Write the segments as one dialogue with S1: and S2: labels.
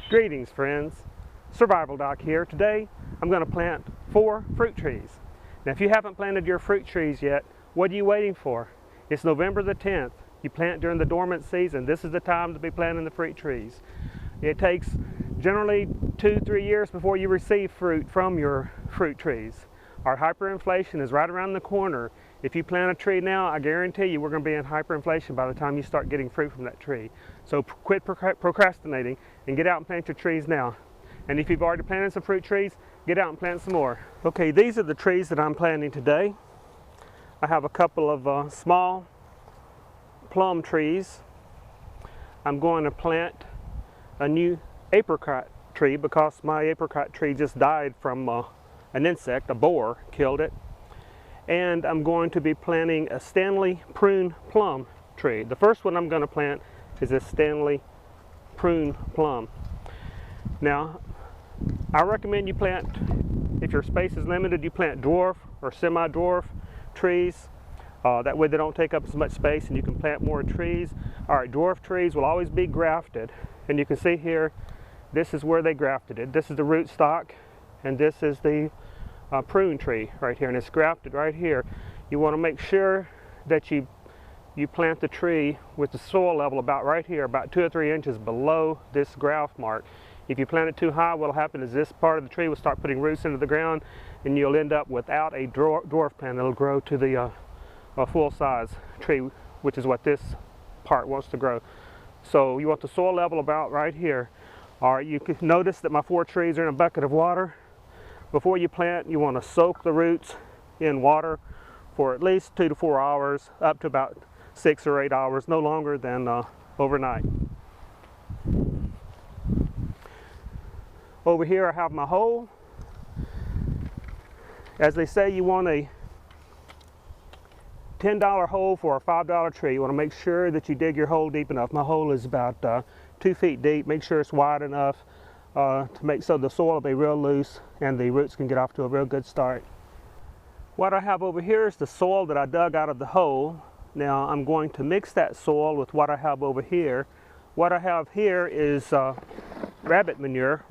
S1: Greetings friends, Survival Doc here. Today I'm going to plant 4 fruit trees. Now if you haven't planted your fruit trees yet, what are you waiting for? It's November the 10th. You plant during the dormant season. This is the time to be planting the fruit trees. It takes generally 2-3 years before you receive fruit from your fruit trees. Our hyperinflation is right around the corner. If you plant a tree now, I guarantee you we're going to be in hyperinflation by the time you start getting fruit from that tree. So quit procrastinating and get out and plant your trees now. And if you've already planted some fruit trees, get out and plant some more. Okay, these are the trees that I'm planting today. I have a couple of small plum trees. I'm going to plant a new apricot tree because my apricot tree just died from an insect, a boar killed it. And I'm going to be planting a Stanley prune plum tree. The first one I'm going to plant is a Stanley prune plum. Now, I recommend you plant, if your space is limited, you plant dwarf or semi-dwarf trees. That way they don't take up as much space and you can plant more trees. Alright, dwarf trees will always be grafted. And you can see here, this is where they grafted it. This is the root stock, and this is the prune tree right here, and it's grafted right here. You want to make sure that you plant the tree with the soil level about right here, about 2 or 3 inches below this graft mark. If you plant it too high, what will happen is this part of the tree will start putting roots into the ground, and you'll end up without a dwarf plant. It'll grow to the full-size tree, which is what this part wants to grow. So you want the soil level about right here. Alright, you can notice that my 4 trees are in a bucket of water. Before you plant, you want to soak the roots in water for at least 2 to 4 hours, up to about 6 or 8 hours, no longer than overnight. Over here I have my hole. As they say, you want a $10 hole for a $5 tree. You want to make sure that you dig your hole deep enough. My hole is about 2 feet deep. Make sure it's wide enough to make so the soil will be real loose and the roots can get off to a real good start. What I have over here is the soil that I dug out of the hole. Now I'm going to mix that soil with what I have over here. What I have here is rabbit manure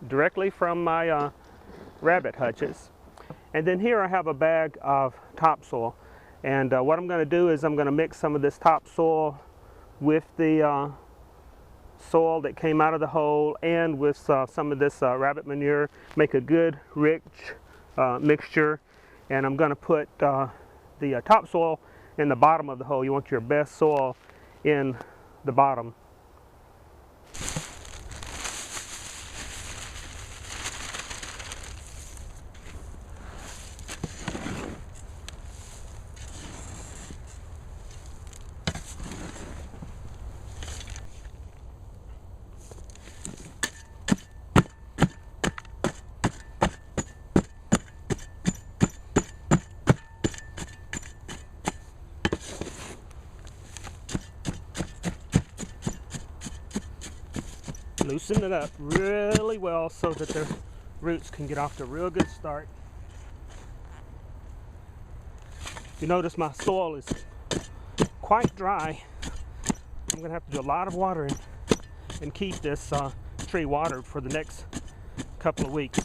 S1: directly from my rabbit hutches. And then here I have a bag of topsoil. And what I'm going to do is I'm going to mix some of this topsoil with the soil that came out of the hole and with some of this rabbit manure, make a good rich mixture. And I'm going to put the topsoil in the bottom of the hole. You want your best soil in the bottom. Loosen it up really well so that the roots can get off to a real good start. You notice my soil is quite dry. I'm going to have to do a lot of watering and keep this tree watered for the next couple of weeks.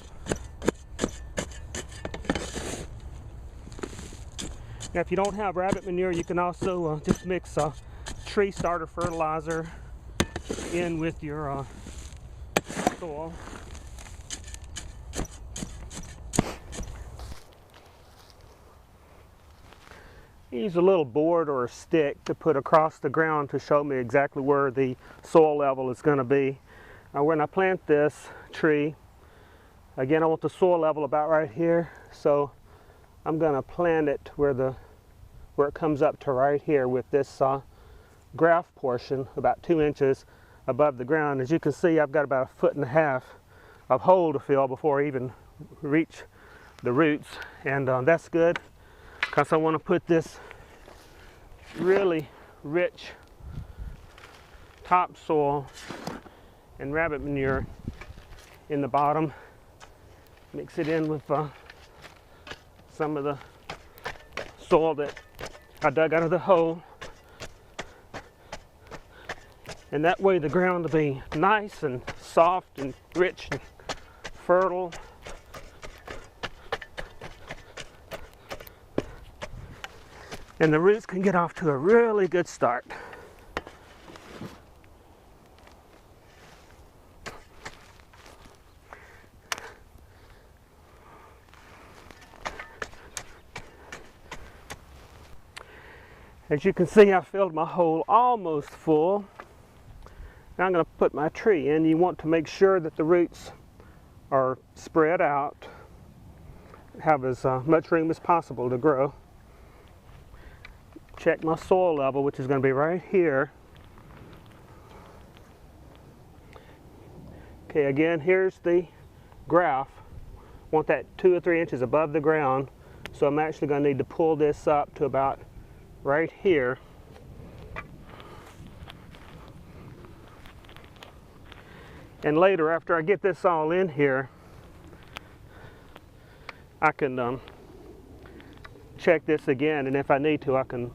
S1: Now if you don't have rabbit manure, you can also just mix tree starter fertilizer in with your soil. Use a little board or a stick to put across the ground to show me exactly where the soil level is going to be. Now when I plant this tree, again I want the soil level about right here, so I'm going to plant it where it comes up to right here with this graft portion about 2 inches above the ground. As you can see, I've got about 1.5 feet of hole to fill before I even reach the roots, and that's good because I want to put this really rich topsoil and rabbit manure in the bottom. Mix it in with some of the soil that I dug out of the hole. And that way the ground will be nice and soft and rich and fertile. And the roots can get off to a really good start. As you can see, I filled my hole almost full. Now I'm going to put my tree in. You want to make sure that the roots are spread out, have as much room as possible to grow. Check my soil level, which is going to be right here. Okay, again, here's the graph. Want that 2 or 3 inches above the ground, so I'm actually going to need to pull this up to about right here. And later, after I get this all in here, I can check this again, and if I need to, I can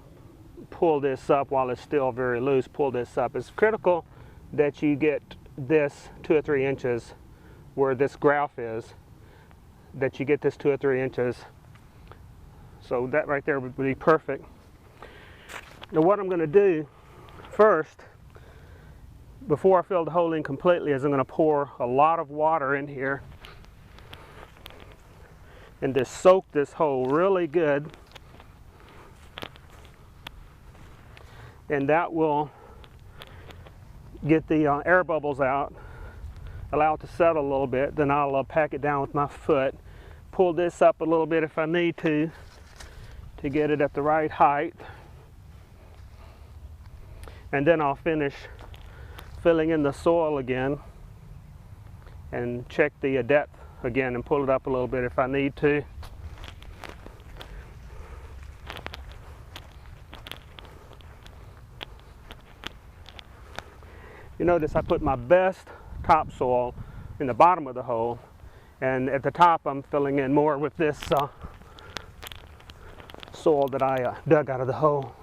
S1: pull this up while it's still very loose. Pull this up. It's critical that you get this 2 or 3 inches where this graph is, that you get this 2 or 3 inches. So that right there would be perfect. Now what I'm going to do first, before I fill the hole in completely, is I'm going to pour a lot of water in here and just soak this hole really good. And that will get the air bubbles out, allow it to settle a little bit. Then I'll pack it down with my foot, pull this up a little bit if I need to get it at the right height. And then I'll finish filling in the soil again and check the depth again and pull it up a little bit if I need to. You notice I put my best topsoil in the bottom of the hole, and at the top I'm filling in more with this soil that I dug out of the hole.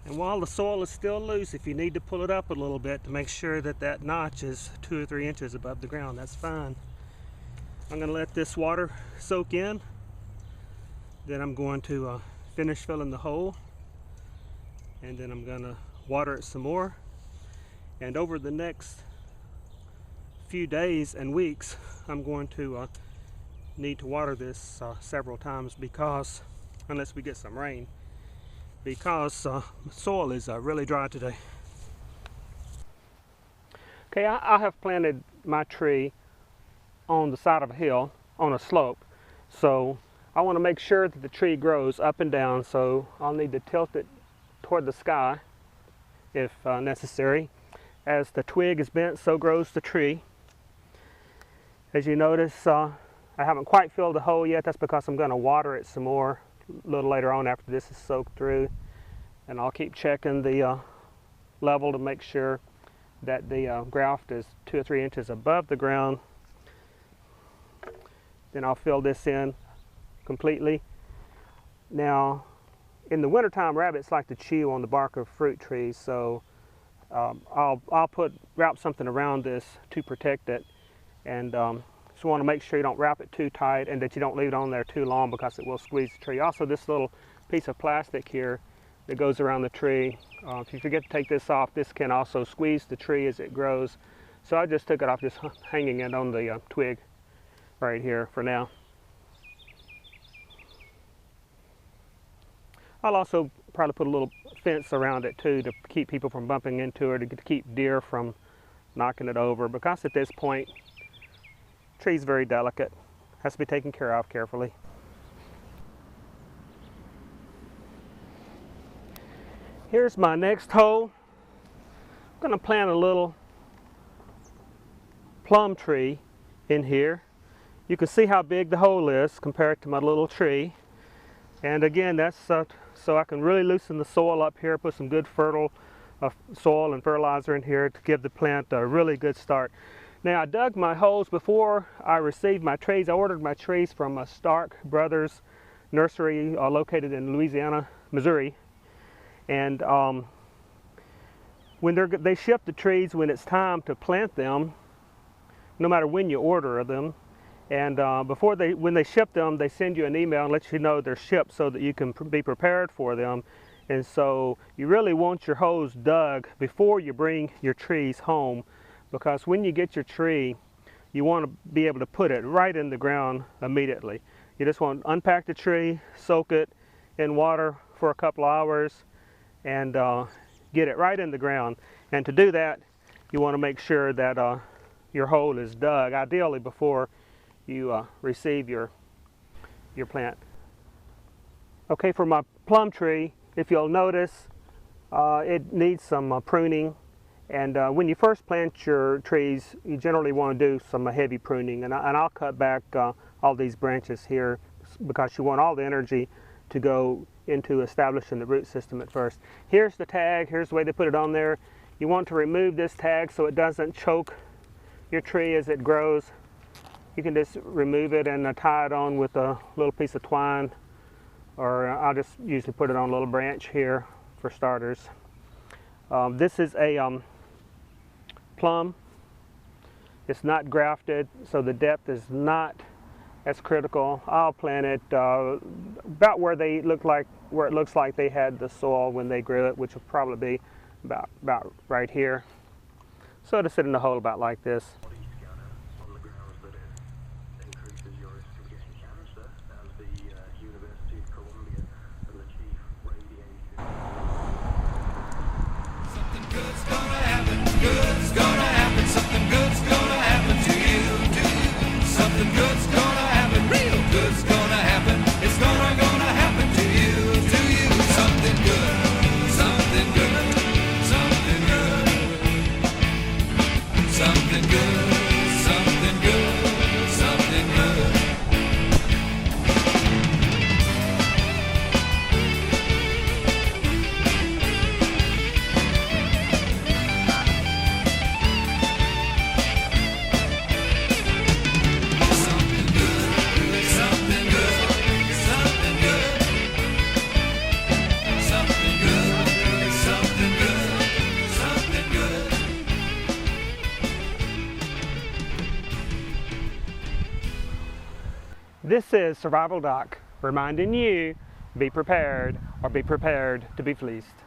S1: And while the soil is still loose, if you need to pull it up a little bit to make sure that that notch is 2 or 3 inches above the ground, that's fine. I'm going to let this water soak in. Then I'm going to finish filling the hole. And then I'm going to water it some more. And over the next few days and weeks, I'm going to need to water this several times, because, unless we get some rain, because the soil is really dry today. Okay, I have planted my tree on the side of a hill, on a slope. So I want to make sure that the tree grows up and down, so I'll need to tilt it toward the sky if necessary. As the twig is bent, so grows the tree. As you notice, I haven't quite filled the hole yet. That's because I'm going to water it some more a little later on after this is soaked through. And I'll keep checking the level to make sure that the graft is 2 or 3 inches above the ground. Then I'll fill this in completely. Now, in the wintertime, rabbits like to chew on the bark of fruit trees, so I'll wrap something around this to protect it. And just want to make sure you don't wrap it too tight and that you don't leave it on there too long, because it will squeeze the tree. Also, this little piece of plastic here that goes around the tree, if you forget to take this off, this can also squeeze the tree as it grows. So I just took it off, just hanging it on the twig right here for now. I'll also probably put a little fence around it too to keep people from bumping into it, to keep deer from knocking it over, because at this point, the tree's very delicate, has to be taken care of carefully. Here's my next hole. I'm going to plant a little plum tree in here. You can see how big the hole is compared to my little tree. And again, that's so I can really loosen the soil up here, put some good fertile soil and fertilizer in here to give the plant a really good start. Now, I dug my holes before I received my trees. I ordered my trees from Stark Brothers Nursery located in Louisiana, Missouri. And when they ship the trees when it's time to plant them, no matter when you order them. And when they ship them, they send you an email and let you know they're shipped so that you can be prepared for them. And so you really want your holes dug before you bring your trees home, because when you get your tree, you want to be able to put it right in the ground immediately. You just want to unpack the tree, soak it in water for a couple hours, and get it right in the ground. And to do that, you want to make sure that your hole is dug, ideally before you receive your plant. Okay, for my plum tree, if you'll notice, it needs some pruning. And when you first plant your trees, you generally want to do some heavy pruning. And I'll cut back all these branches here because you want all the energy to go into establishing the root system at first. Here's the tag. Here's the way they put it on there. You want to remove this tag so it doesn't choke your tree as it grows. You can just remove it and tie it on with a little piece of twine, or I'll just usually put it on a little branch here for starters. This is a plum. It's not grafted, so the depth is not as critical. I'll plant it about where it looks like they had the soil when they grew it, which will probably be about right here. So it'll sit in the hole about like this. This is Survival Doc, reminding you, be prepared or be prepared to be fleeced.